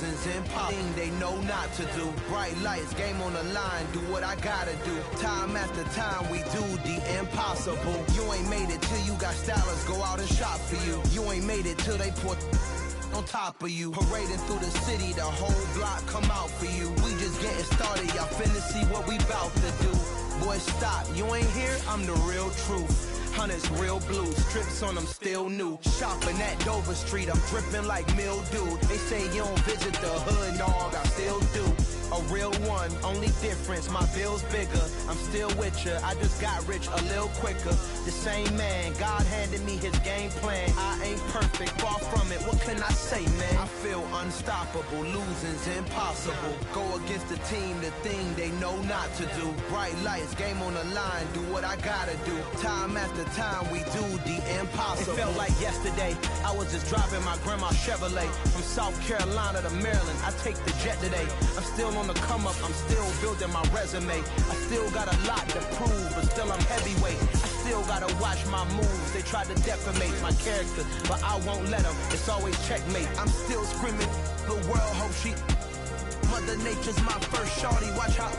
Losing's impossible. They know not to do. Bright lights, game on the line. Do what I gotta do. Time after time, we do the impossible. You ain't made it till you got stylers go out and shop for you. You ain't made it till they put on top of you. Parading through the city, the whole block come out for you. We just getting started, y'all finna see what we bout to do. Boy, stop, you ain't here, I'm the real truth. Hunters, real blue, strips on them still new. Shopping at Dover Street, I'm dripping like mildew. They say you don't visit the hood, dog, I still do. A real one, only difference, my bill's bigger. I'm still with ya, I just got rich a little quicker. The same man, God handed me his game plan. I ain't perfect, far from it, what can I say, man? I feel unstoppable, losing's impossible. Go against the team, the thing they know not to do. Bright lights, game on the line, do what I gotta do. Time after time, we do the impossible. It felt like yesterday, I was just driving my grandma's Chevrolet. From South Carolina to Maryland, I take the jet today. I'm still on the come up, I'm still building my resume. I still got a lot to prove, but still I'm heavyweight. I still gotta watch my moves. They try to defamate my character, but I won't let them. It's always checkmate. I'm still screaming, the world hope she. Mother Nature's my first shorty, watch how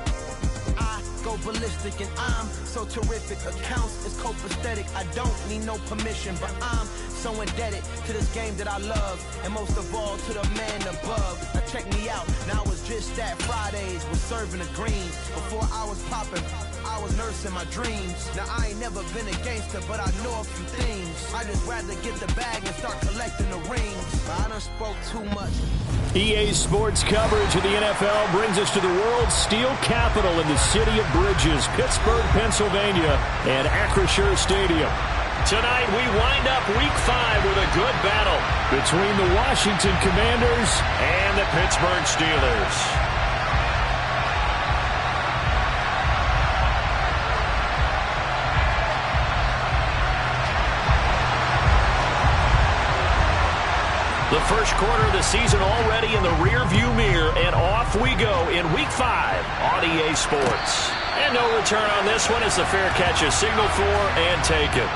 I go ballistic, and I'm so terrific. Accounts is copacetic. I don't need no permission, but I'm so indebted to this game that I love, and most of all to the man above. Now check me out, now it's just that Fridays was serving the greens. Before I was popping, I was nursing my dreams. Now I ain't never been a gangster, but I know a few things. I just rather get the bag and start collecting the rings. But I done spoke too much. EA Sports coverage of the NFL brings us to the world's steel capital in the city of Bridges, Pittsburgh, Pennsylvania, and Acrisure Stadium. Tonight, we wind up Week 5 with a good battle between the Washington Commanders and the Pittsburgh Steelers. The first quarter of the season already in the rear-view mirror, and off we go in Week 5 on EA Sports. And no return on this one as the fair catch is signaled for and taken.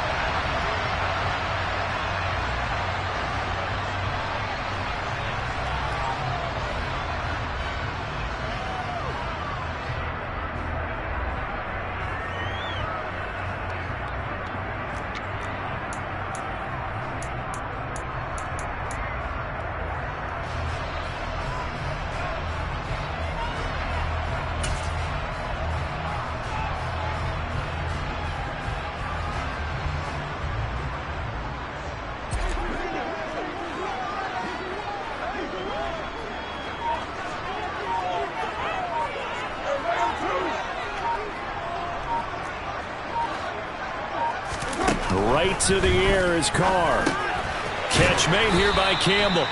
Right to the air is Carr. Catch made here by Campbell.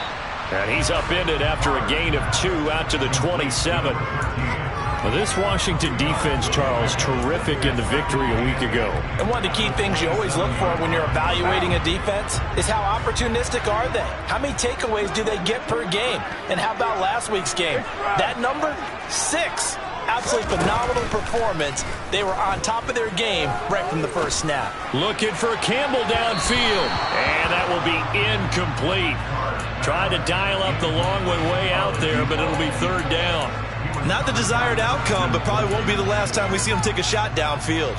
And he's upended after a gain of 2 out to the 27. Well, this Washington defense, Charles, terrific in the victory a week ago. And one of the key things you always look for when you're evaluating a defense is how opportunistic are they? How many takeaways do they get per game? And how about last week's game? That number? 6. Absolutely phenomenal performance. They were on top of their game right from the first snap. Looking for Campbell downfield. And that will be incomplete. Trying to dial up the long one way out there, but it'll be third down. Not the desired outcome, but probably won't be the last time we see him take a shot downfield.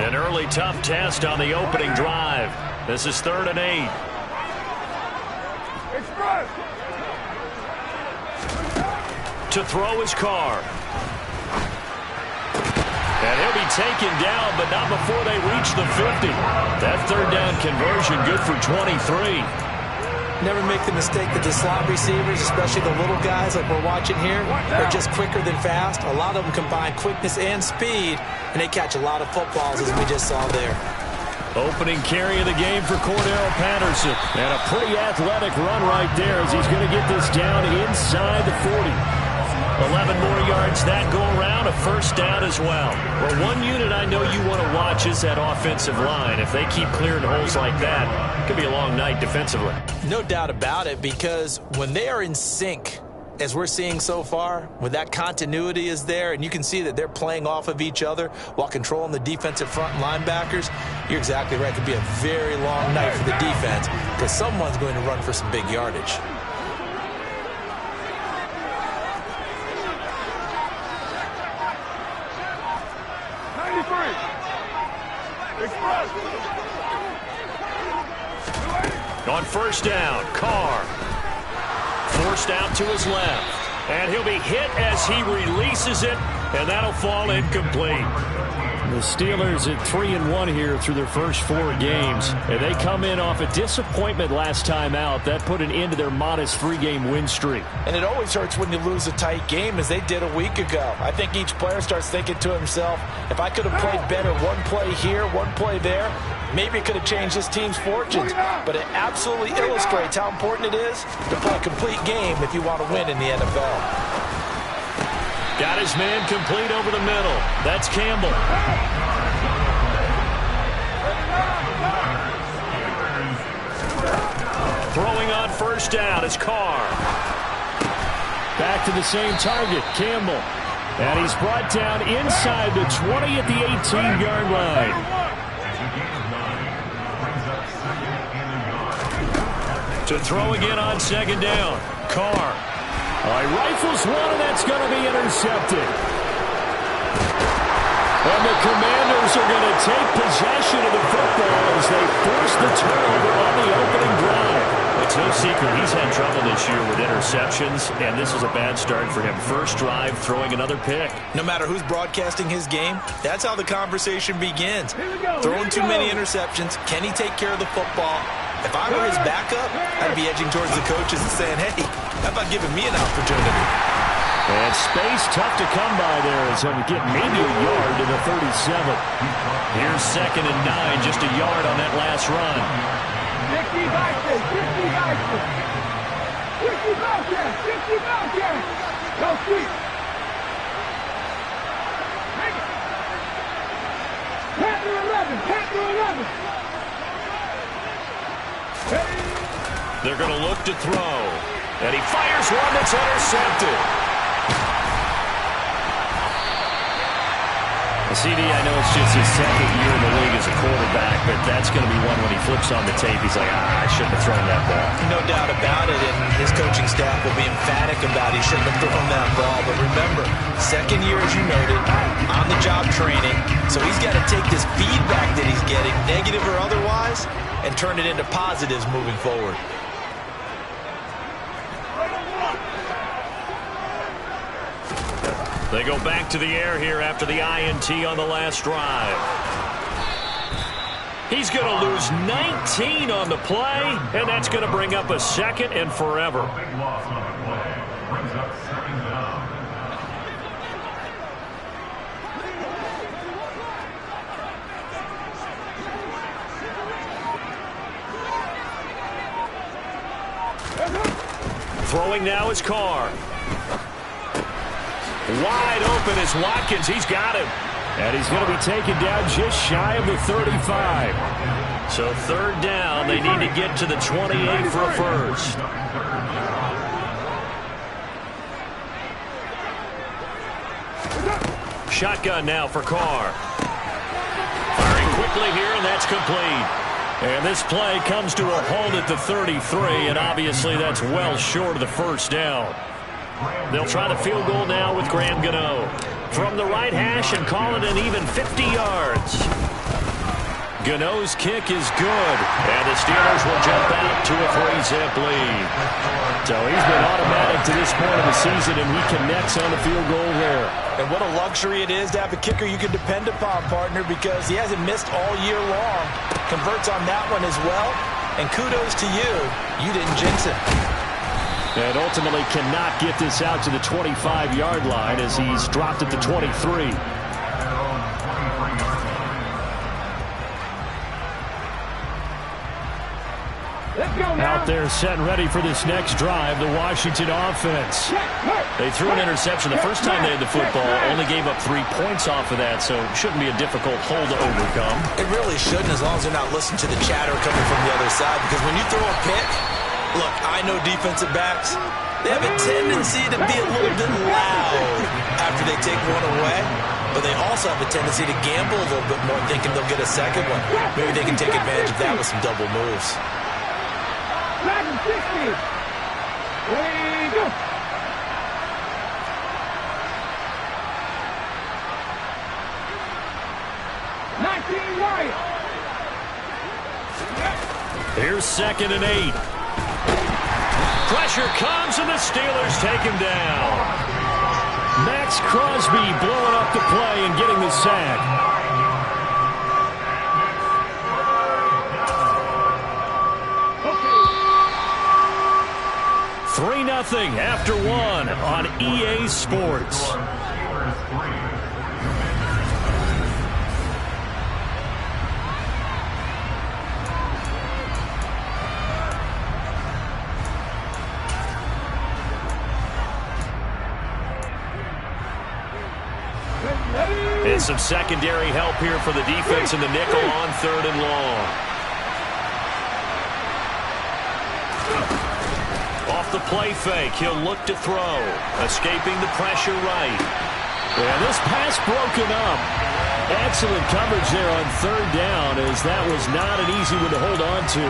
An early tough test on the opening drive. This is 3rd and 8. To throw his Carr. And he'll be taken down, but not before they reach the 50. That third down conversion good for 23. Never make the mistake that the slot receivers, especially the little guys like we're watching here, are just quicker than fast. A lot of them combine quickness and speed, and they catch a lot of footballs, as we just saw there. Opening carry of the game for Cordell Patterson. And a pretty athletic run right there as he's going to get this down inside the 40. 11 more yards that go around, a first down as well. Well, one unit I know you want to watch is that offensive line. If they keep clearing holes like that, it could be a long night defensively. No doubt about it, because when they are in sync, as we're seeing so far, when that continuity is there and you can see that they're playing off of each other while controlling the defensive front linebackers, You're exactly right. It could be a very long night for the defense because someone's going to run for some big yardage. On first down, Carr. Forced out to his left. And he'll be hit as he releases it, and that'll fall incomplete. The Steelers at 3-1 here through their first 4 games. And they come in off a disappointment last time out. That put an end to their modest 3-game win streak. And it always hurts when you lose a tight game, as they did a week ago. I think each player starts thinking to himself, if I could have played better one play here, one play there, maybe it could have changed this team's fortunes. But it absolutely illustrates how important it is to play a complete game if you want to win in the NFL. Got his man complete over the middle. That's Campbell. Throwing on first down is Carr. Back to the same target, Campbell. And he's brought down inside the 20 at the 18-yard line. To throw again on second down, Carr. Rifles one, and that's going to be intercepted. And the Commanders are going to take possession of the football as they force the turnover on the opening drive. It's no secret he's had trouble this year with interceptions, and this is a bad start for him. First drive, throwing another pick. No matter who's broadcasting his game, that's how the conversation begins. Throwing too many interceptions, can he take care of the football? If I were his backup, I'd be edging towards the coaches and saying, hey, how about giving me an opportunity? And space tough to come by there as he'll get maybe a yard to the 37. Here's 2nd and 9, just a yard on that last run. They're going to look to throw. And he fires one that's intercepted. CD, I know it's just his 2nd year in the league as a quarterback, but that's going to be one when he flips on the tape. He's like, I shouldn't have thrown that ball. No doubt about it, and his coaching staff will be emphatic about he shouldn't have thrown that ball. But remember, 2nd year, as you noted, on-the-job training, so he's got to take this feedback that he's getting, negative or otherwise, and turn it into positives moving forward. They go back to the air here after the INT on the last drive. He's going to lose 19 on the play, and that's going to bring up a 2nd and forever. Throwing now is Carr. Wide open is Watkins. He's got him. And he's going to be taken down just shy of the 35. So 3rd down. They need to get to the 28 for a first. Shotgun now for Carr. Firing quickly here, and that's complete. And this play comes to a halt at the 33, and obviously that's well short of the first down. They'll try the field goal now with Graham Gano from the right hash and call it an even 50 yards. Gano's kick is good, and the Steelers will jump out to a 3-zip lead. So he's been automatic to this point of the season, and he connects on the field goal there. And what a luxury it is to have a kicker you can depend upon, partner, because he hasn't missed all year long. Converts on that one as well, and kudos to you. You didn't jinx it. And ultimately cannot get this out to the 25-yard line as he's dropped at the 23. Out there set and ready for this next drive, the Washington offense. They threw an interception the first time they had the football, only gave up 3 points off of that, so it shouldn't be a difficult hole to overcome. It really shouldn't, as long as they're not listening to the chatter coming from the other side, because when you throw a pick, look, I know defensive backs, they have a tendency to be a little bit loud after they take one away. but they also have a tendency to gamble a little bit more, thinking they'll get a second one. Maybe they can take advantage of that with some double moves. 60. Ready, go. Here's 2nd and 8. Pressure comes, and the Steelers take him down. Max Crosby blowing up the play and getting the sack. Okay. 3-0 after 1 on EA Sports. And some secondary help here for the defense in the nickel on 3rd and long. Off the play fake, he'll look to throw. Escaping the pressure right. And this pass broken up. Excellent coverage there on 3rd down, as that was not an easy one to hold on to.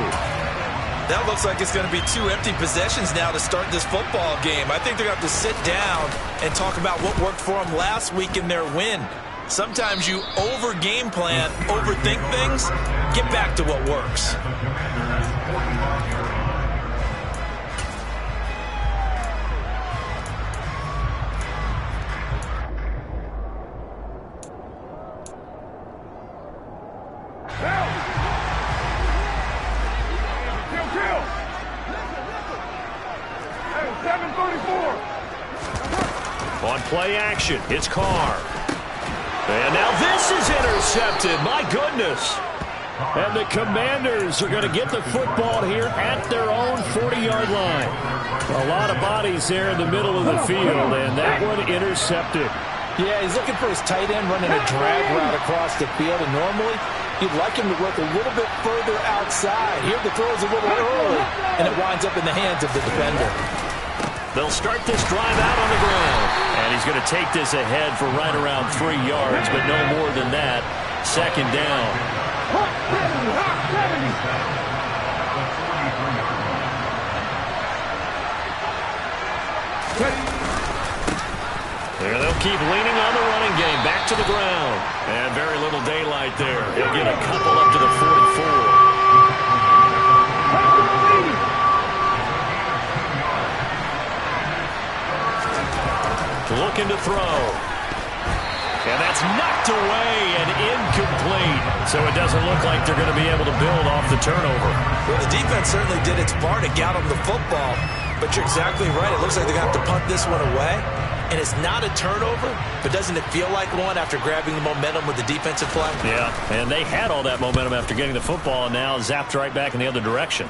That looks like it's going to be 2 empty possessions now to start this football game. I think they're going to have to sit down and talk about what worked for them last week in their win. Sometimes you over-game plan, overthink things, get back to what works. On play action, it's Carr. And now this is intercepted. My goodness. And the Commanders are going to get the football here at their own 40-yard line. A lot of bodies there in the middle of the field, and that one intercepted. Yeah, he's looking for his tight end running a drag route across the field, and normally you'd like him to work a little bit further outside. Here the throw is a little early, and it winds up in the hands of the defender. They'll start this drive out on the ground. And he's going to take this ahead for right around 3 yards, but no more than that. 2nd down. There, they'll keep leaning on the running game. Back to the ground. And very little daylight there. He'll get a couple up to the 44. Looking to throw. And that's knocked away and incomplete. So it doesn't look like they're going to be able to build off the turnover. Well, the defense certainly did its part to get them the football. But you're exactly right. It looks like they're going to have to punt this one away. And it's not a turnover, but doesn't it feel like one after grabbing the momentum with the defensive play? Yeah, and they had all that momentum after getting the football, and now zapped right back in the other direction.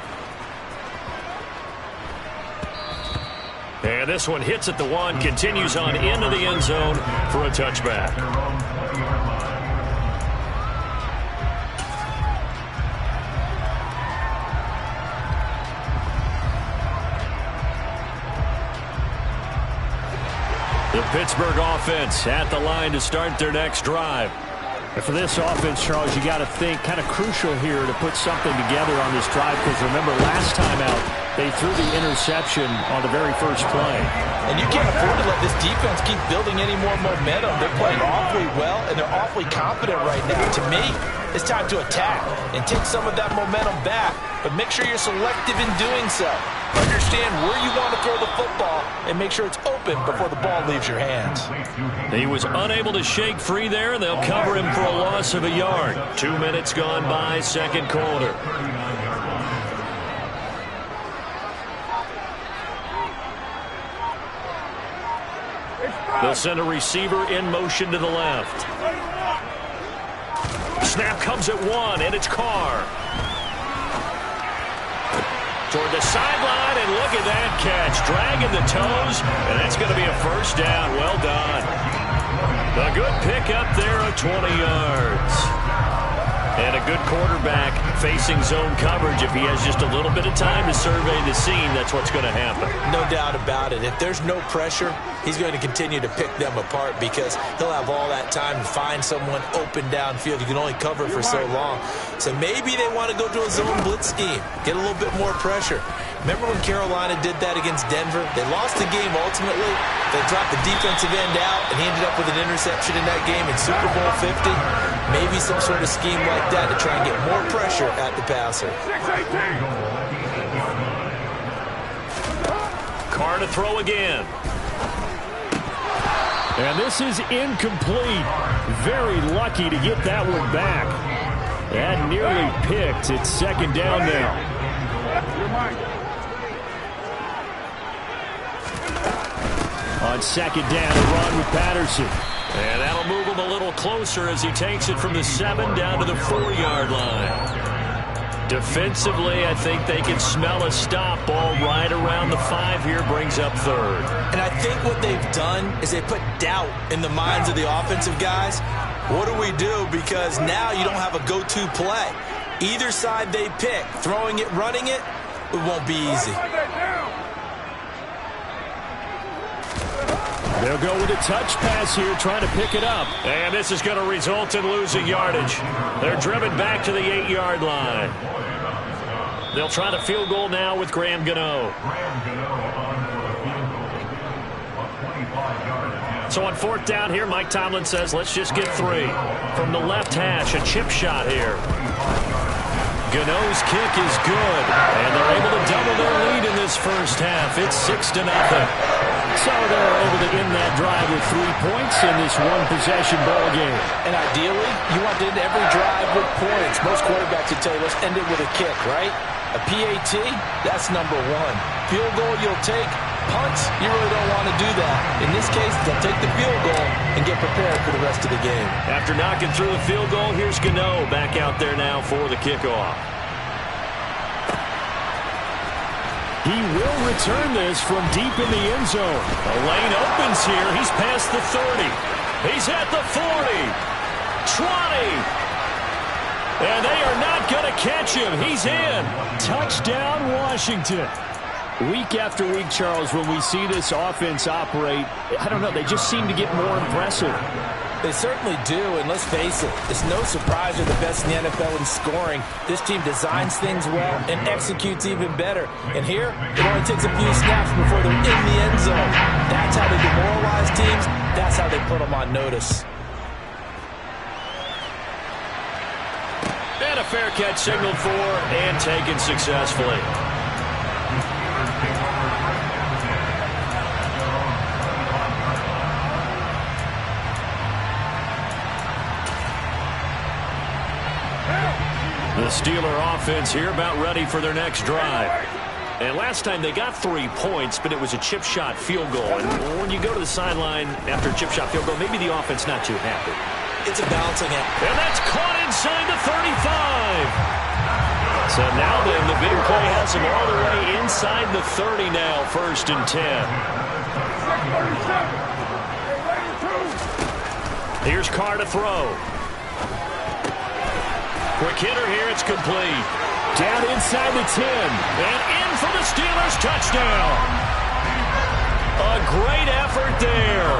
And this one hits at the 1, continues on into the end zone for a touchback. The Pittsburgh offense at the line to start their next drive. And for this offense, Charles, you got to think kind of crucial here to put something together on this drive, because remember last time out they threw the interception on the very first play. And you can't afford to let this defense keep building any more momentum. They're playing awfully well, and they're awfully confident right now. To me, it's time to attack and take some of that momentum back, but make sure you're selective in doing so. Understand where you want to throw the football and make sure it's open before the ball leaves your hands. He was unable to shake free there, and they'll cover him for a loss of a yard. 2 minutes gone by, second quarter. They'll send a receiver in motion to the left. Snap comes at 1, and it's Carr. Toward the sideline, and look at that catch. Dragging the toes, and that's going to be a first down. Well done. A good pickup there of 20 yards. And a good quarterback facing zone coverage. If he has just a little bit of time to survey the scene, that's what's going to happen. No doubt about it. If there's no pressure, he's going to continue to pick them apart because he'll have all that time to find someone open downfield. You can only cover for so long. So maybe they want to go to a zone blitz scheme, get a little bit more pressure. Remember when Carolina did that against Denver? They lost the game ultimately. They dropped the defensive end out, and he ended up with an interception in that game in Super Bowl 50. Maybe some sort of scheme like that to try and get more pressure at the passer. Carr to throw again. And this is incomplete. Very lucky to get that one back. That nearly picked. It's second down now. On second down, a run with Patterson. And that'll move him a little closer as he takes it from the 7 down to the 4-yard line. Defensively, I think they can smell a stop. Ball right around the 5 here, brings up third. And I think what they've done is they put doubt in the minds of the offensive guys. What do we do? Because now you don't have a go-to play. Either side they pick, throwing it, running it, it won't be easy. They'll go with a touch pass here, trying to pick it up. And this is going to result in losing yardage. They're driven back to the 8-yard line. They'll try the field goal now with Graham Gano. So on 4th down here, Mike Tomlin says, let's just get 3. From the left hash, a chip shot here. Gano's kick is good, and they're able to double their lead in this first half. It's 6-0. So they're able to end that drive with 3 points in this one-possession ball game. And ideally, you want to end every drive with points. Most quarterbacks would tell you, let's end it with a kick, right? A PAT, that's number 1. Field goal you'll take. Punts, you really don't want to do that. In this case, they'll take the field goal and get prepared for the rest of the game. After knocking through the field goal, here's Gano back out there now for the kickoff. He will return this from deep in the end zone. The lane opens here. He's past the 30. He's at the 40. 20. And they are not going to catch him. He's in. Touchdown, Washington. Week after week, Charles, when we see this offense operate, I don't know, they just seem to get more impressive. They certainly do, and let's face it, it's no surprise they're the best in the NFL in scoring. This team designs things well and executes even better. And here, it only takes a few snaps before they're in the end zone. That's how they demoralize teams. That's how they put them on notice. And a fair catch signaled for and taken successfully. The Steeler offense here about ready for their next drive. And last time they got 3 points, but it was a chip shot field goal. And when you go to the sideline after a chip shot field goal, maybe the offense not too happy. It's a balancing act. And that's caught inside the 35. So now then, the big play has them all the way inside the 30 now, 1st and 10. Here's Carr to throw. Quick hitter here, it's complete. Down inside the 10. And in for the Steelers, touchdown. A great effort there.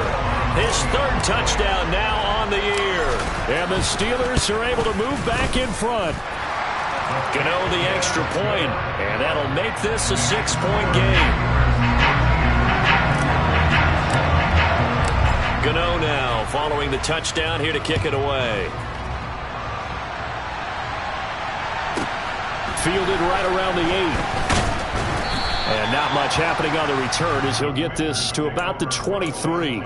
His 3rd touchdown now on the year. And the Steelers are able to move back in front. Gano the extra point, and that'll make this a 6-point game. Gano now following the touchdown here to kick it away. Fielded right around the 8. And not much happening on the return as he'll get this to about the 23.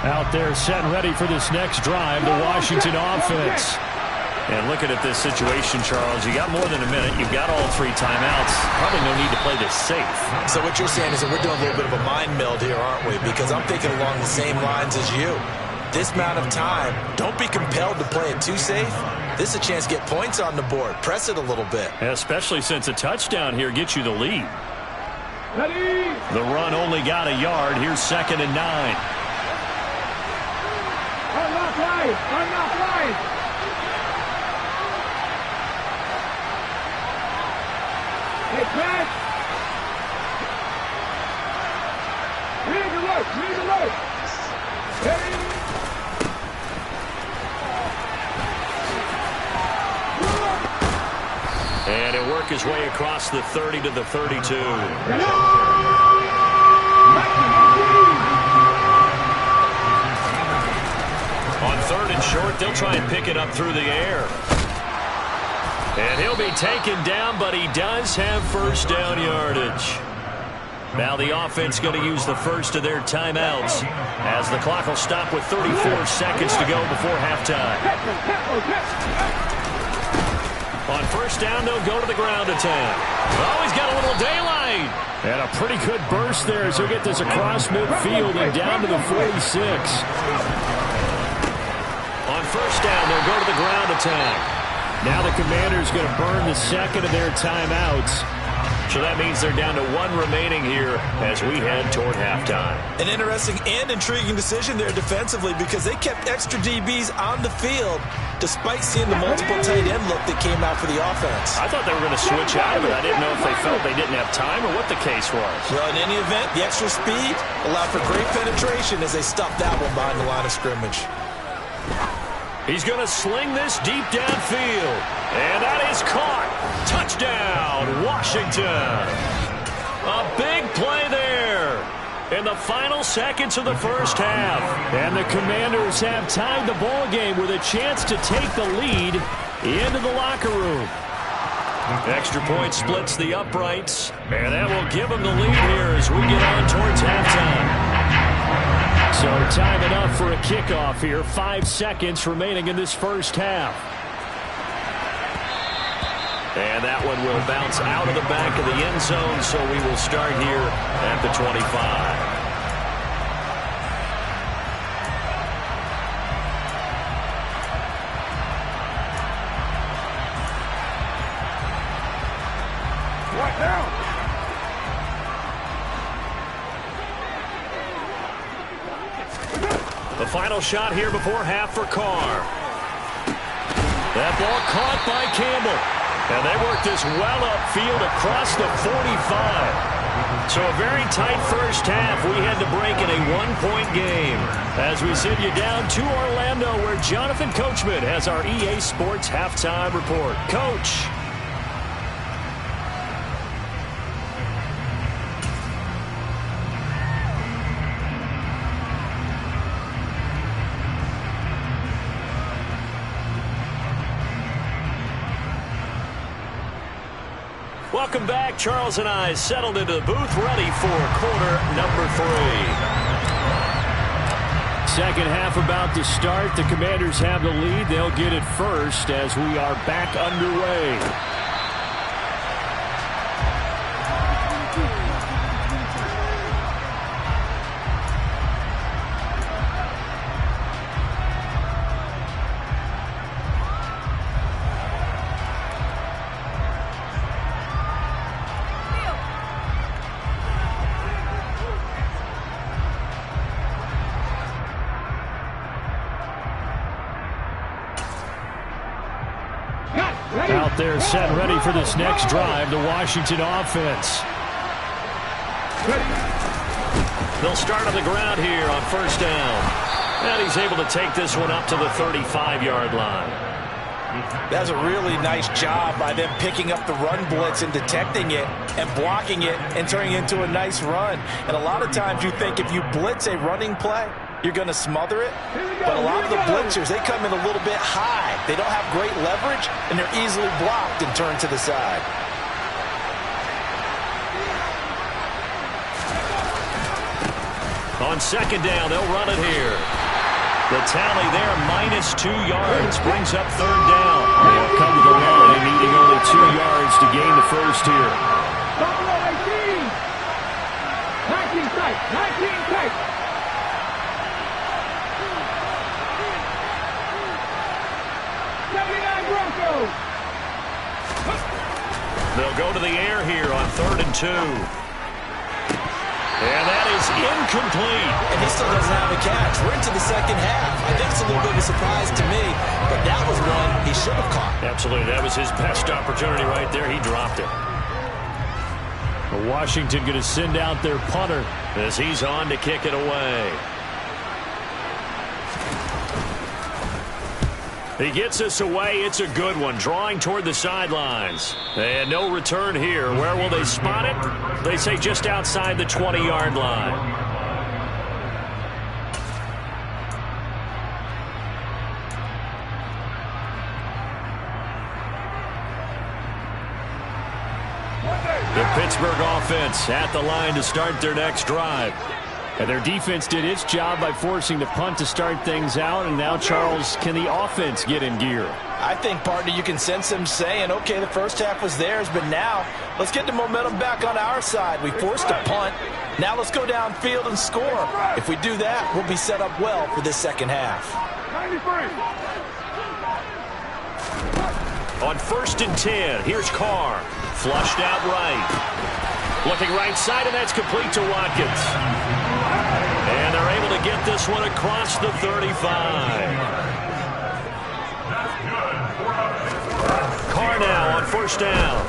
Out there set and ready for this next drive, the Washington offense. And looking at this situation, Charles, you got more than a minute. You've got all 3 timeouts. Probably no need to play this safe. So what you're saying is that we're doing a little bit of a mind meld here, aren't we? Because I'm thinking along the same lines as you. this amount of time, don't be compelled to play it too safe. This is a chance to get points on the board. Press it a little bit. Especially since a touchdown here gets you the lead. Ready? The run only got a yard. Here's 2nd and 9. Unlock right! Unlock right! Hey, Pat! Read the work! Read the work! Ready? And he'll work his way across the 30 to the 32. On 3rd and short, they'll try and pick it up through the air. And he'll be taken down, but he does have first down yardage. Now the offense going to use the first of their timeouts as the clock will stop with 34 seconds to go before halftime. On 1st down, they'll go to the ground attack. Oh, he's got a little daylight. And a pretty good burst there as he'll get this across midfield and down to the 46. On 1st down, they'll go to the ground attack. Now the Commanders going to burn the second of their timeouts. So that means they're down to 1 remaining here as we head toward halftime. An interesting and intriguing decision there defensively because they kept extra DBs on the field despite seeing the multiple tight end look that came out for the offense. I thought they were going to switch out of it. I didn't know if they felt they didn't have time or what the case was. Well, in any event, the extra speed allowed for great penetration as they stuffed that one behind the line of scrimmage. He's going to sling this deep downfield. And that is caught. Touchdown, Washington. A big play there in the final seconds of the first half. And the Commanders have tied the ball game with a chance to take the lead into the locker room. Extra point splits the uprights. And that will give them the lead here as we get on towards halftime. So time enough for a kickoff here. 5 seconds remaining in this first half. And that one will bounce out of the back of the end zone, so we will start here at the 25. Right now! The final shot here before half for Carr. That ball caught by Campbell. And they worked this well upfield across the 45. So a very tight first half. We had to break in a 1-point game as we send you down to Orlando where Jonathan Coachman has our EA Sports halftime report. Coach. Welcome back. Charles and I settled into the booth ready for quarter number 3. Second half about to start. The Commanders have the lead. They'll get it first as we are back underway. Out there set ready for this next drive, the Washington offense. They'll start on the ground here on 1st down. And he's able to take this one up to the 35-yard line. That's a really nice job by them picking up the run blitz and detecting it and blocking it and turning it into a nice run. And a lot of times you think if you blitz a running play, you're going to smother it. But a lot of the blitzers, they come in a little bit high. They don't have great leverage, and they're easily blocked and turned to the side. On 2nd down, they'll run it here. The tally there, -2 yards, brings up 3rd down. They'll come to the line, needing only 2 yards to gain the first here. 19 tight, 19 tight. They'll go to the air here on 3rd and 2. And that is incomplete. And he still doesn't have a catch. We're into the second half. I think it's a little bit of a surprise to me, but that was one he should have caught. Absolutely. That was his best opportunity right there. He dropped it. Washington going to send out their punter as he's on to kick it away. He gets us away. It's a good one. Drawing toward the sidelines. And no return here. Where will they spot it? They say just outside the 20-yard line. The Pittsburgh offense at the line to start their next drive. And their defense did its job by forcing the punt to start things out. And now, Charles, can the offense get in gear? I think, partner, you can sense them saying, okay, the first half was theirs, but now let's get the momentum back on our side. We forced a punt. Now let's go downfield and score. If we do that, we'll be set up well for this second half. 93. On 1st and 10, here's Carr. Flushed out right. Looking right side, and that's complete to Watkins. And they're able to get this one across the 35. Carr now on 1st down.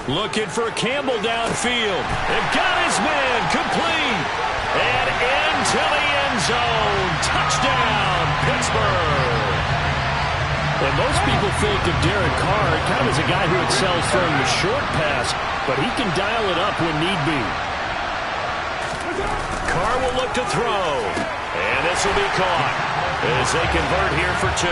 Looking for Campbell downfield. And got his man complete. And into the end zone. Touchdown, Pittsburgh. And most people think of Derek Carr kind of as a guy who excels throwing the short pass, but he can dial it up when need be. Carr will look to throw, and this will be caught as they convert here for 2.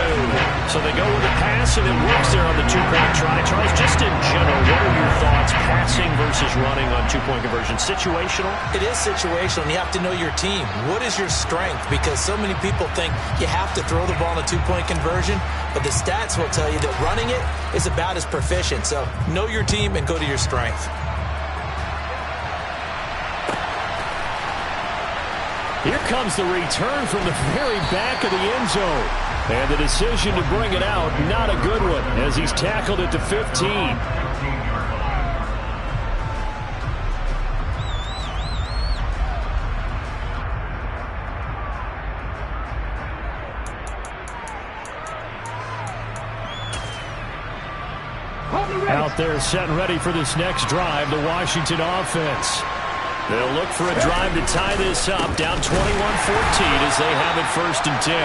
So they go with the pass, and it works there on the 2-point try. Charles, just in general, what are your thoughts, passing versus running on 2-point conversion? Situational? It is situational, and you have to know your team. What is your strength? Because so many people think you have to throw the ball in a 2-point conversion, but the stats will tell you that running it is about as proficient. So know your team and go to your strength. Here comes the return from the very back of the end zone. And the decision to bring it out, not a good one, as he's tackled at the 15. Out there set and ready for this next drive, the Washington offense. They'll look for a drive to tie this up, down 21-14 as they have it 1st and 10.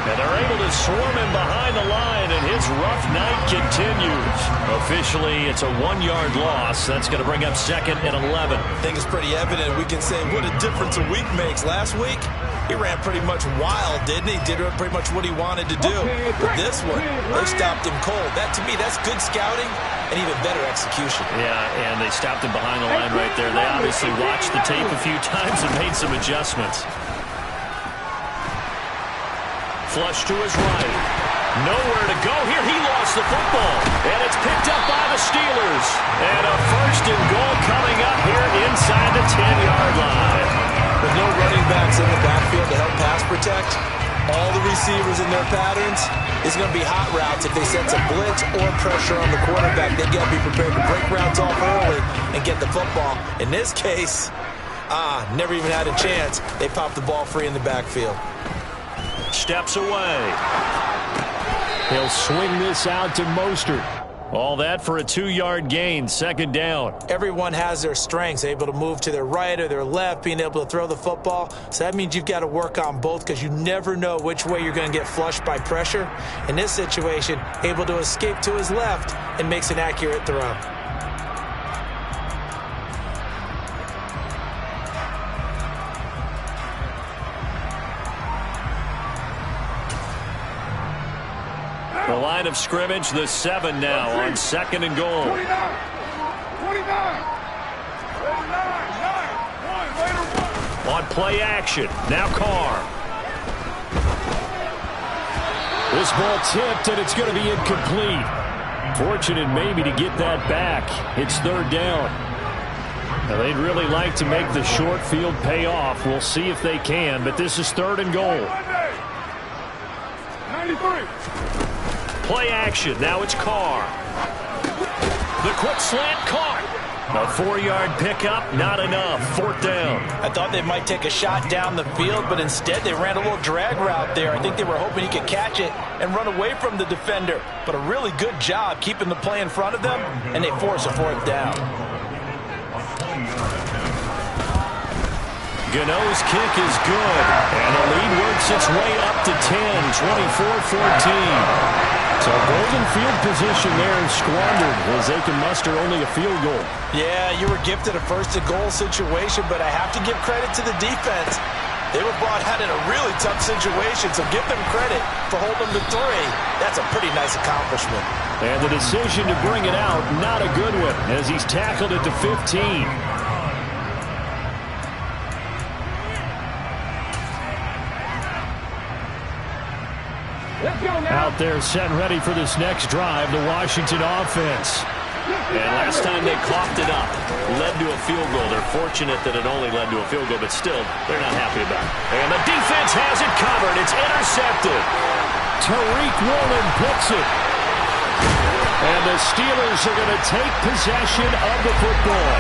And they're able to swarm him behind the line, and his rough night continues. Officially, it's a 1-yard loss. That's going to bring up 2nd and 11. I think it's pretty evident. We can say what a difference a week makes. Last week, he ran pretty much wild, didn't he? Did pretty much what he wanted to do. But this one, they stopped him cold. That, to me, that's good scouting and even better execution. Yeah, and they stopped him behind the line right there. They obviously watched the tape a few times and made some adjustments. Flush to his right. Nowhere to go here. He lost the football. And it's picked up by the Steelers. And a 1st and goal coming up here inside the 10-yard line. With no running backs in the backfield to help pass protect, all the receivers in their patterns, it's going to be hot routes. If they sense a blitz or pressure on the quarterback, they got to be prepared to break routes off early and get the football. In this case, never even had a chance. They popped the ball free in the backfield. Steps away. He'll swing this out to Mostert. All that for a 2-yard gain, 2nd down. Everyone has their strengths, able to move to their right or their left, being able to throw the football. So that means you've got to work on both because you never know which way you're going to get flushed by pressure. In this situation, able to escape to his left and makes an accurate throw. The line of scrimmage, the 7 now on 2nd and goal. 29. On play action, now Carr. This ball tipped, and it's going to be incomplete. Fortunate maybe to get that back. It's 3rd down. Now they'd really like to make the short field pay off. We'll see if they can, but this is 3rd and goal. 93. Play action. Now it's Carr. The quick slant caught. A 4-yard pickup, not enough. 4th down. I thought they might take a shot down the field, but instead they ran a little drag route there. I think they were hoping he could catch it and run away from the defender. But a really good job keeping the play in front of them, and they force a 4th down. Gano's kick is good, and the lead works its way up to 10, 24-14. So golden field position there is squandered as they can muster only a field goal. Yeah, you were gifted a first-and-goal situation, but I have to give credit to the defense. They were brought out in a really tough situation, so give them credit for holding them to 3. That's a pretty nice accomplishment. And the decision to bring it out, not a good one, as he's tackled it to 15. Out there set and ready for this next drive, the Washington offense. And last time they coughed it up, led to a field goal. They're fortunate that it only led to a field goal, but still, they're not happy about it. And the defense has it covered. It's intercepted. Tariq Woolen picks it. And the Steelers are going to take possession of the football.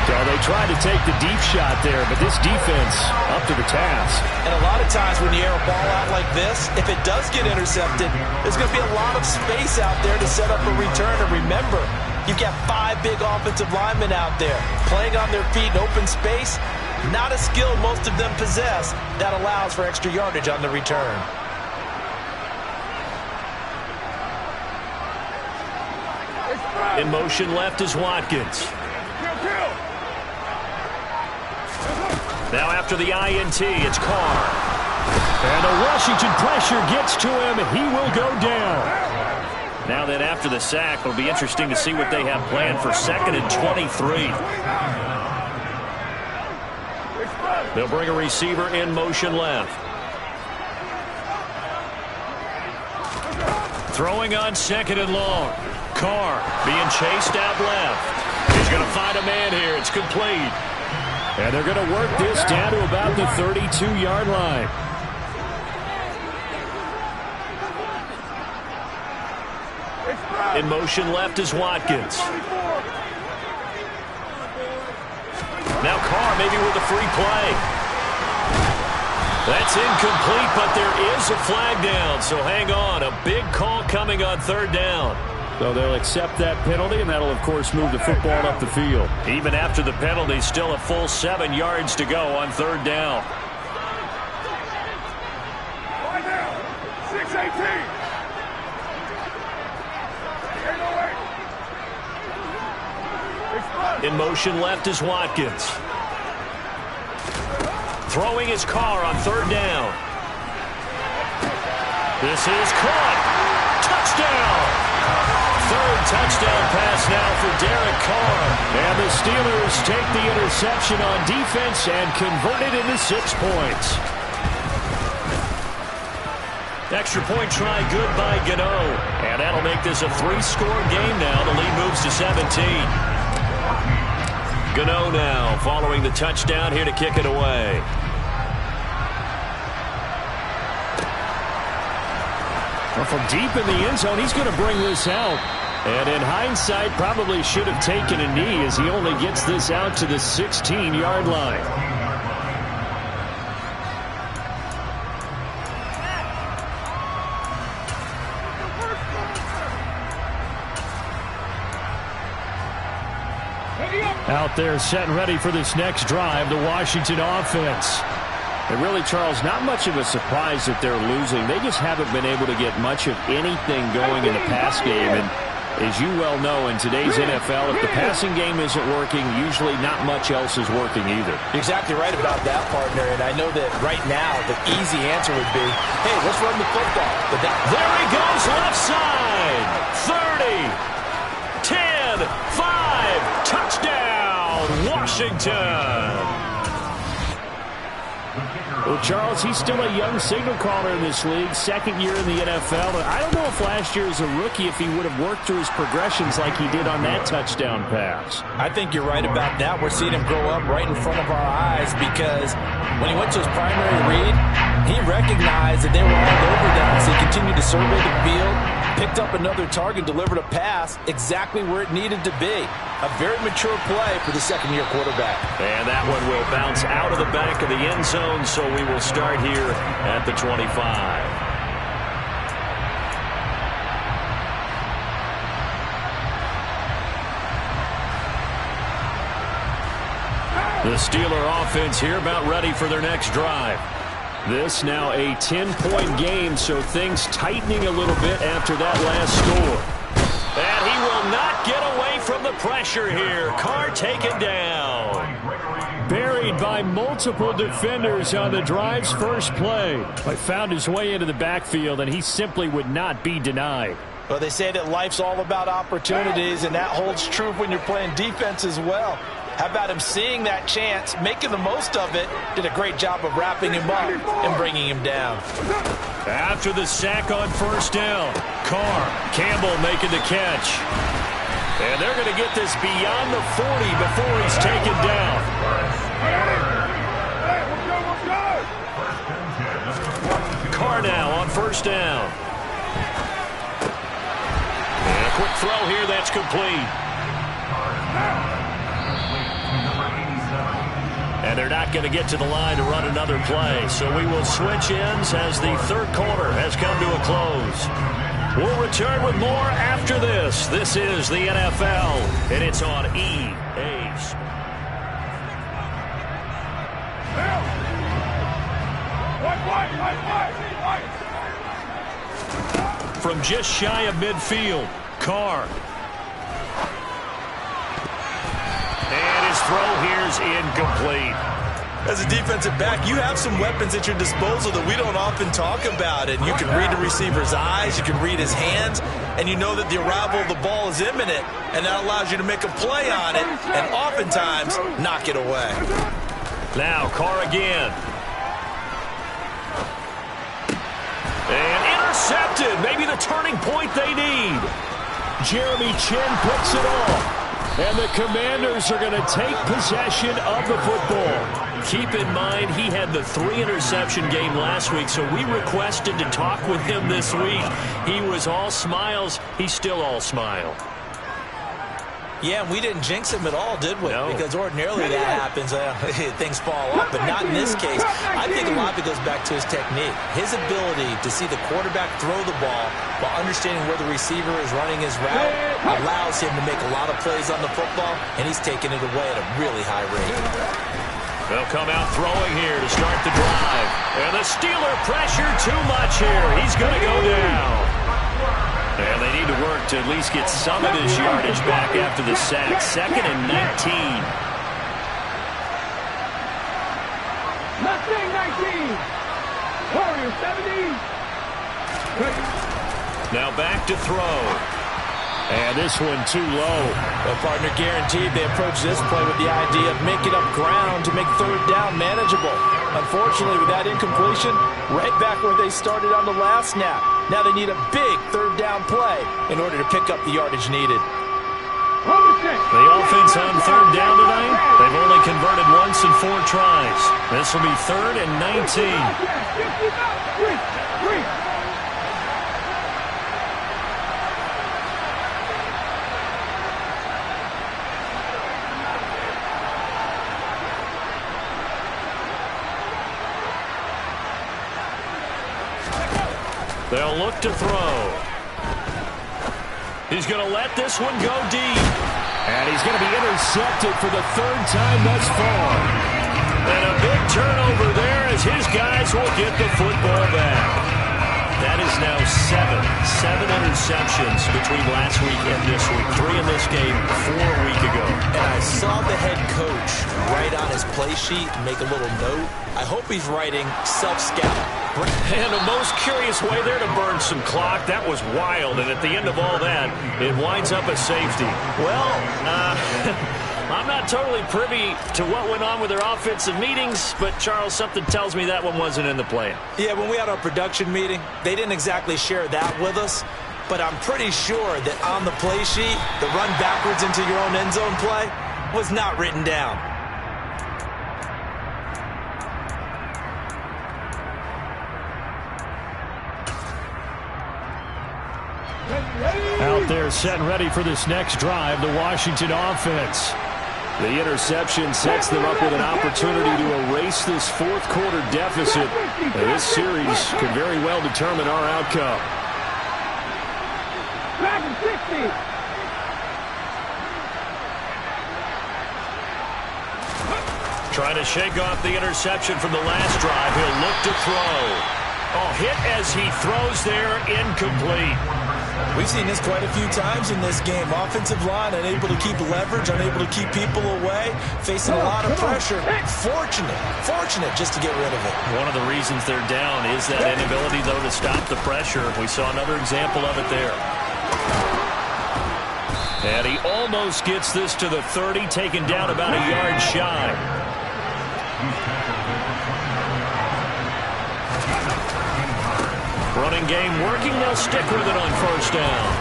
So they tried to take the deep shot there, but this defense up to the task. And a lot of times when you air a ball out like this, if it does get intercepted, there's going to be a lot of space out there to set up a return. And remember, you've got 5 big offensive linemen out there playing on their feet in open space. Not a skill most of them possess that allows for extra yardage on the return. In motion left is Watkins. Now after the INT, it's Carr. And the Washington pressure gets to him, and he will go down. Now then, after the sack, it'll be interesting to see what they have planned for 2nd and 23. They'll bring a receiver in motion left. Throwing on 2nd and long. Carr being chased out left. He's going to find a man here. It's complete. And they're going to work this down to about the 32-yard line. In motion left is Watkins. Now Carr maybe with a free play. That's incomplete, but there is a flag down. So hang on. A big call coming on 3rd down. So they'll accept that penalty, and that'll, of course, move the football up the field. Even after the penalty, still a full 7 yards to go on 3rd down. Right now, 6-18. In motion left is Watkins. Throwing his Carr on 3rd down. This is caught. Touchdown. 3rd touchdown pass now for Derek Carr. And the Steelers take the interception on defense and convert it into 6 points. Extra point try good by Gano. And that'll make this a 3-score game now. The lead moves to 17. Gano now following the touchdown here to kick it away. Well, from deep in the end zone, he's going to bring this out. And in hindsight, probably should have taken a knee as he only gets this out to the 16-yard line. Out there set and ready for this next drive, the Washington offense. And really, Charles, not much of a surprise that they're losing. They just haven't been able to get much of anything going in the pass game. And as you well know, in today's NFL, if the passing game isn't working, usually not much else is working either. You're exactly right about that, partner. And I know that right now the easy answer would be, hey, let's run the football. But there he goes, left side. 30, 10, 5, touchdown, Washington. Well, Charles, he's still a young signal caller in this league, 2nd year in the NFL. I don't know if last year as a rookie, if he would have worked through his progressions like he did on that touchdown pass. I think you're right about that. We're seeing him grow up right in front of our eyes because when he went to his primary read, he recognized that they were all over them. So he continued to survey the field, pick picked up another target, delivered a pass exactly where it needed to be. A very mature play for the second-year quarterback. And that one will bounce out of the back of the end zone, so we will start here at the 25. The Steeler offense here about ready for their next drive. This now a 10-point game, so things tightening a little bit after that last score. And he will not get away from the pressure here. Carr taken down. Buried by multiple defenders on the drive's first play. But found his way into the backfield, and he simply would not be denied. Well, they say that life's all about opportunities, and that holds true when you're playing defense as well. How about him seeing that chance, making the most of it, did a great job of wrapping him up and bringing him down. After the sack on first down, Carr, Campbell making the catch. And they're going to get this beyond the 40 before he's taken down. Carr now on first down. And a quick throw here, that's complete. And they're not going to get to the line to run another play. So we will switch ends as the third quarter has come to a close. We'll return with more after this. This is the NFL, and it's on EA Sports. From just shy of midfield, Carr. And his throw here is incomplete. As a defensive back, you have some weapons at your disposal that we don't often talk about. And you can read the receiver's eyes, you can read his hands, and you know that the arrival of the ball is imminent. And that allows you to make a play on it and oftentimes knock it away. Now Carr again. And intercepted. Maybe the turning point they need. Jeremy Chinn picks it off. And the Commanders are going to take possession of the football. Keep in mind, he had the 3-interception game last week, so we requested to talk with him this week. He was all smiles. He's still all smile. Yeah, we didn't jinx him at all, did we? No. Because ordinarily that happens. Things fall off, but not in this case. I think a lot of it goes back to his technique. His ability to see the quarterback throw the ball while understanding where the receiver is running his route allows him to make a lot of plays on the football, and he's taking it away at a really high rate. They'll come out throwing here to start the drive. And the Steeler pressure too much here. He's going to go down. And they need to work to at least get some of this yardage back after the sack. 2nd and 19. Mustang 19. Warrior 70. Now back to throw. And this one too low. Well, partner, guaranteed they approach this play with the idea of making up ground to make third down manageable. Unfortunately, with that incompletion, right back where they started on the last snap. Now they need a big third down play in order to pick up the yardage needed. The offense on third down tonight, they've only converted once in 4 tries. This will be 3rd and 19. They'll look to throw. He's going to let this one go deep. And he's going to be intercepted for the 3rd time thus far. And a big turnover there as his guys will get the football back. That is now 7 interceptions between last week and this week. 3 in this game, 4 a week ago. And I saw the head coach write on his play sheet and make a little note. I hope he's writing self-scout. And a most curious way there to burn some clock. That was wild. And at the end of all that, it winds up a safety. Well, I'm not totally privy to what went on with their offensive meetings, but, Charles, something tells me that one wasn't in the plan. Yeah, when we had our production meeting, they didn't exactly share that with us, but I'm pretty sure that on the play sheet, the run backwards into your own end zone play was not written down. Out there set and ready for this next drive, the Washington offense. The interception sets them up with an opportunity to erase this fourth quarter deficit. And this series could very well determine our outcome. Trying to shake off the interception from the last drive. He'll look to throw. Oh, hit as he throws there, incomplete. We've seen this quite a few times in this game. Offensive line unable to keep leverage, unable to keep people away, facing a lot of pressure. Fortunate just to get rid of it. One of the reasons they're down is that inability, though, to stop the pressure. We saw another example of it there. And he almost gets this to the 30, taken down about a yard shy. Running game working. They'll stick with it on first down.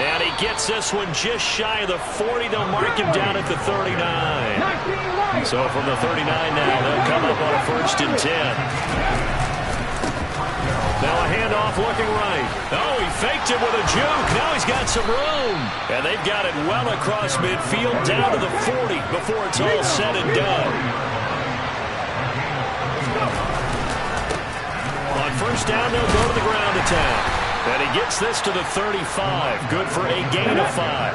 And he gets this one just shy of the 40. They'll mark him down at the 39. So from the 39 now, they'll come up on a 1st and 10. Now a handoff looking right. Oh, he faked it with a juke. Now he's got some room. And they've got it well across midfield down to the 40 before it's all said and done. On first down, they'll go to the ground attack. And he gets this to the 35. Good for a gain of 5.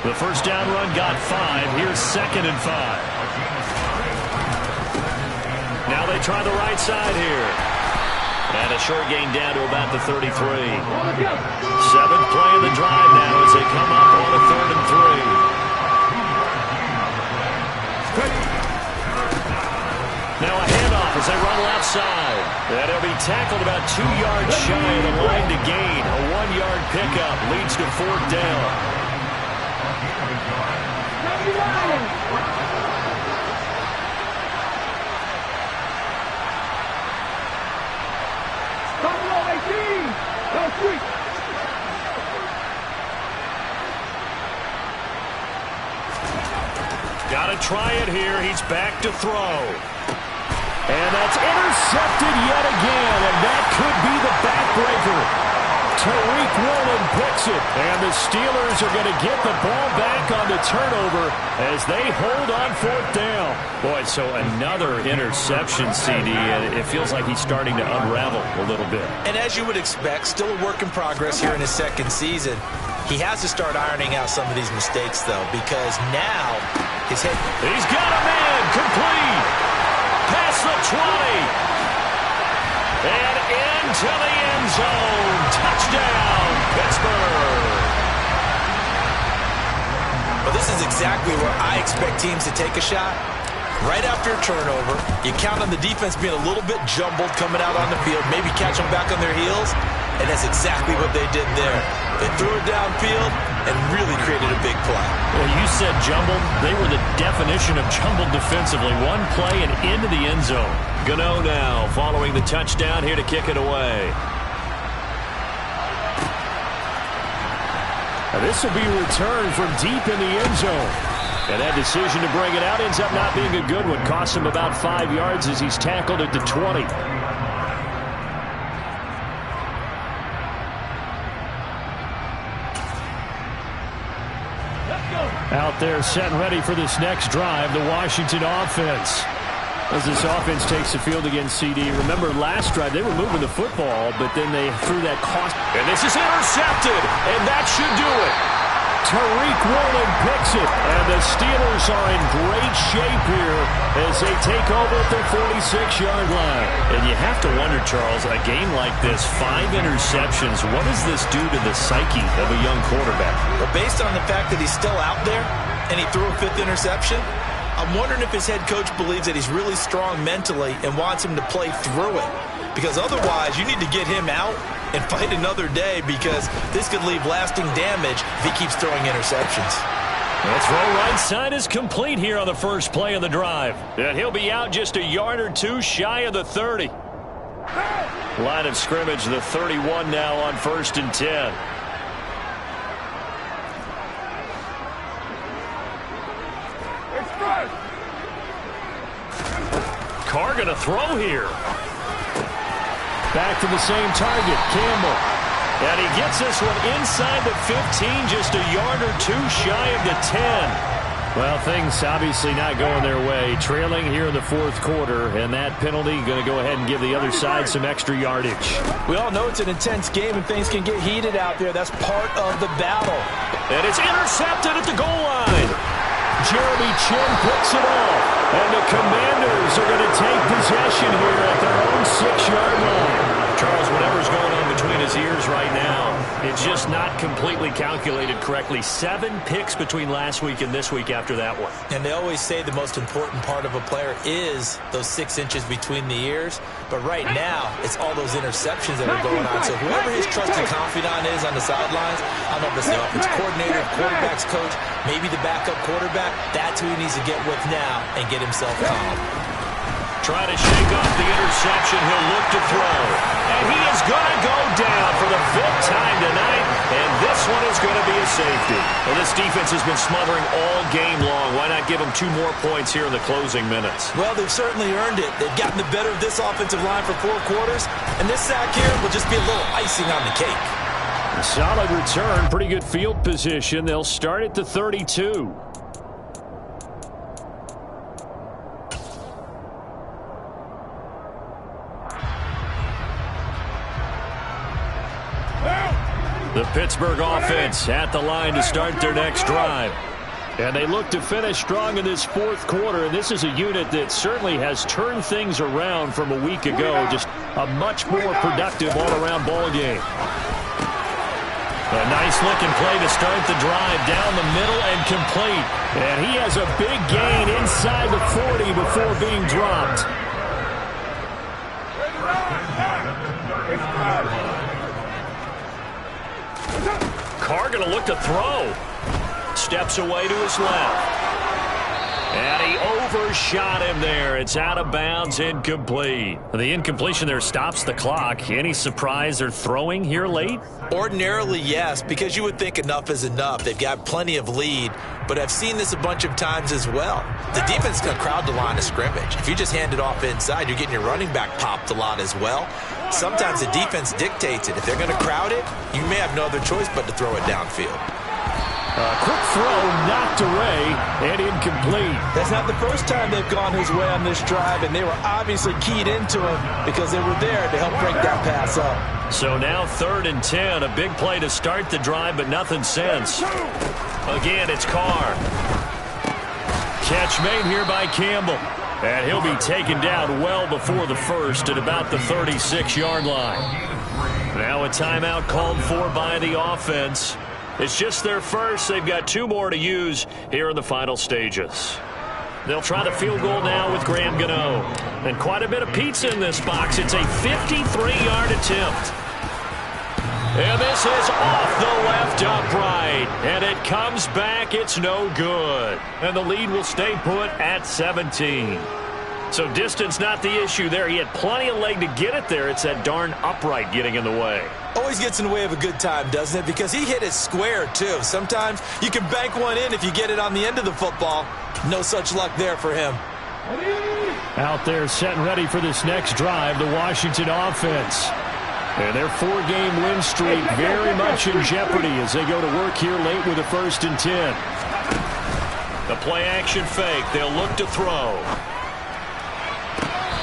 The first down run got 5. Here's 2nd and 5. Now they try the right side here. And a short gain down to about the 33. 7th play of the drive now as they come up on a 3rd and 3. Now a handoff as they run left side. And he'll be tackled about 2 yards shy of the line to gain. A 1-yard pickup leads to 4th down. Got to try it here. He's back to throw. And that's intercepted yet again, and that could be the backbreaker. Tariq Woolen picks it, and the Steelers are going to get the ball back on the turnover as they hold on 4th down. Boy, so another interception, CD, and it feels like he's starting to unravel a little bit. And as you would expect, still a work in progress here in his 2nd season. He has to start ironing out some of these mistakes, though, because now his head... He's got a man, complete! Past the 20. And into the end zone. Touchdown, Pittsburgh. Well, this is exactly where I expect teams to take a shot. Right after a turnover, you count on the defense being a little bit jumbled coming out on the field, maybe catch them back on their heels, and that's exactly what they did there. They threw it downfield and really created a big play. Well, you said jumbled. They were the definition of jumbled defensively. One play and into the end zone. Gano now following the touchdown here to kick it away. Now this will be returned from deep in the end zone. And that decision to bring it out ends up not being a good one. Costs him about 5 yards as he's tackled at the 20. Out there set and ready for this next drive, the Washington offense. As this offense takes the field against CD. Remember last drive, they were moving the football, but then they threw that cost. And this is intercepted, and that should do it. Tariq Woolen picks it, and the Steelers are in great shape here as they take over at their 46-yard line. And you have to wonder, Charles, a game like this, 5 interceptions, what does this do to the psyche of a young quarterback? Well, based on the fact that he's still out there and he threw a 5th interception, I'm wondering if his head coach believes that he's really strong mentally and wants him to play through it. Because otherwise, you need to get him out and fight another day, because this could leave lasting damage if he keeps throwing interceptions. The throw right side is complete here on the first play of the drive. And he'll be out just a yard or 2 shy of the 30. Line of scrimmage, the 31 now on 1st and 10. Carr going to throw here. Back to the same target, Campbell. And he gets this one inside the 15, just a yard or two shy of the 10. Well, things obviously not going their way. Trailing here in the fourth quarter, and that penalty going to go ahead and give the other side some extra yardage. We all know it's an intense game and things can get heated out there. That's part of the battle. And it's intercepted at the goal line. Jeremy Chinn picks it off. And the Commanders are going to take possession here at their own 6-yard line. Charles, whatever's going on between his ears right now, it's just not completely calculated correctly. 7 picks between last week and this week after that one. And they always say the most important part of a player is those 6 inches between the ears. But right now, it's all those interceptions that are going on. So whoever his trusted confidant is on the sidelines, I don't know if it's the offense coordinator, quarterback's coach, maybe the backup quarterback, that's who he needs to get with now and get himself calm. Try to shake off the interception. He'll look to throw. And he is going to go down for the 5th time tonight. And this one is going to be a safety. Well, this defense has been smothering all game long. Why not give them 2 more points here in the closing minutes? Well, they've certainly earned it. They've gotten the better of this offensive line for 4 quarters. And this sack here will just be a little icing on the cake. A solid return. Pretty good field position. They'll start at the 32. The Pittsburgh offense at the line to start their next drive. And they look to finish strong in this fourth quarter. And this is a unit that certainly has turned things around from a week ago. Just a much more productive all-around ball game. A nice-looking play to start the drive down the middle and complete. And he has a big gain inside the 40 before being dropped. Carr going to look to throw. Steps away to his left. And he overshot him there. It's out of bounds, incomplete. The incompletion there stops the clock. Any surprise they're throwing here late? Ordinarily, yes, because you would think enough is enough. They've got plenty of lead, but I've seen this a bunch of times as well. The defense is going to crowd the line of scrimmage. If you just hand it off inside, you're getting your running back popped a lot as well. Sometimes the defense dictates it. If they're going to crowd it, you may have no other choice but to throw it downfield. Quick throw knocked away and incomplete. That's not the first time they've gone his way on this drive, and they were obviously keyed into him because they were there to help break that pass up. So now 3rd and 10, a big play to start the drive, but nothing since. Again, it's Carr. Catch made here by Campbell. And he'll be taken down well before the first at about the 36-yard line. Now a timeout called for by the offense. It's just their first. They've got 2 more to use here in the final stages. They'll try the field goal now with Graham Gano. And quite a bit of pizza in this box. It's a 53-yard attempt. And this is off the left upright. And it comes back. It's no good. And the lead will stay put at 17. So distance not the issue there. He had plenty of leg to get it there. It's that darn upright getting in the way. Always gets in the way of a good time, doesn't it? Because he hit it square, too. Sometimes you can bank one in if you get it on the end of the football. No such luck there for him. Out there set and ready for this next drive, the Washington offense. And their 4-game win streak very much in jeopardy as they go to work here late with a 1st and 10. The play-action fake. They'll look to throw.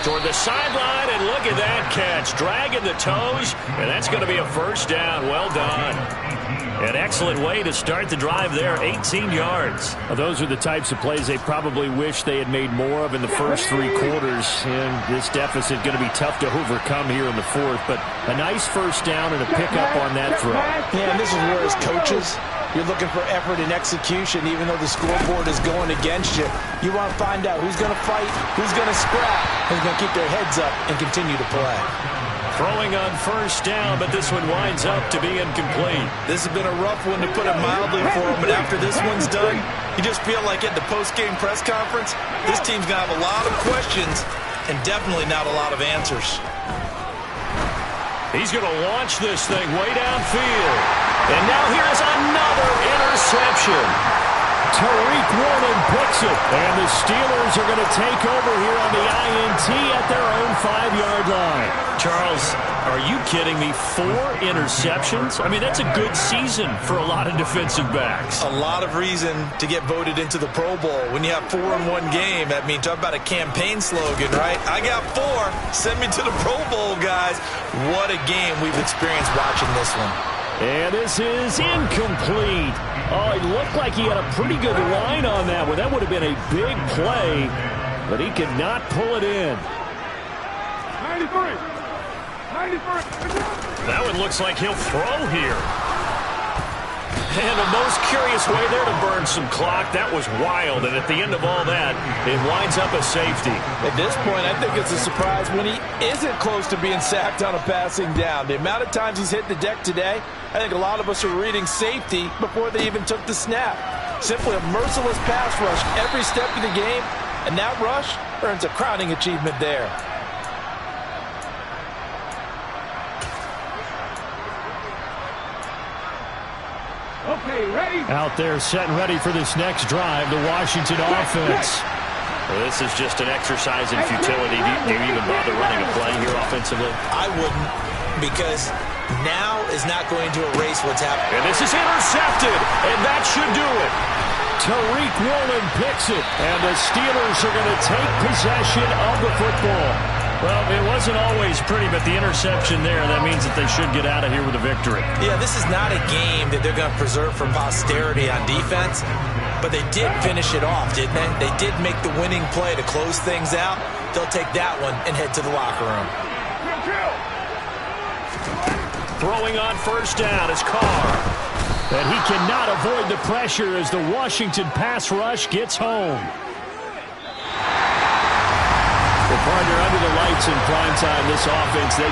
Toward the sideline, and look at that catch. Dragging the toes, and that's going to be a 1st down. Well done. An excellent way to start the drive there, 18 yards. Well, those are the types of plays they probably wish they had made more of in the first 3 quarters. And this deficit going to be tough to overcome here in the 4th. But a nice 1st down and a pickup on that throw. Yeah, and this is where as coaches, you're looking for effort and execution, even though the scoreboard is going against you. You want to find out who's going to fight, who's going to scrap, who's going to keep their heads up and continue to play. Throwing on 1st down, but this one winds up to be incomplete. This has been a rough one to put it mildly for him, but after this one's done, you just feel like at the post-game press conference, this team's going to have a lot of questions and definitely not a lot of answers. He's going to launch this thing way downfield. And now here's another interception. Tariq Woolen picks it. And the Steelers are going to take over here on the INT at their own 5-yard line. Charles, are you kidding me? 4 interceptions? I mean, that's a good season for a lot of defensive backs. A lot of reason to get voted into the Pro Bowl. When you have 4 in one game, I mean, talk about a campaign slogan, right? I got 4. Send me to the Pro Bowl, guys. What a game we've experienced watching this one. And this is incomplete. Oh, it looked like he had a pretty good line on that one. That would have been a big play, but he could not pull it in. 93. That one looks like he'll throw here. And the most curious way there to burn some clock. That was wild, and at the end of all that, it winds up a safety. At this point, I think it's a surprise when he isn't close to being sacked on a passing down. The amount of times he's hit the deck today, I think a lot of us are reading safety before they even took the snap. Simply a merciless pass rush every step of the game, and that rush earns a crowning achievement there. Okay, ready? Out there set and ready for this next drive, the Washington offense. Well, this is just an exercise in futility. Do you even bother running a play here offensively? I wouldn't, because now is not going to erase what's happened. And this is intercepted, and that should do it. Tariq Woolen picks it, and the Steelers are going to take possession of the football. Well, it wasn't always pretty, but the interception there, that means that they should get out of here with a victory. Yeah, this is not a game that they're going to preserve for posterity on defense, but they did finish it off, didn't they? They did make the winning play to close things out. They'll take that one and head to the locker room. Throwing on first down is Carr. And he cannot avoid the pressure as the Washington pass rush gets home. Well, partner, under the lights in primetime, this offense, they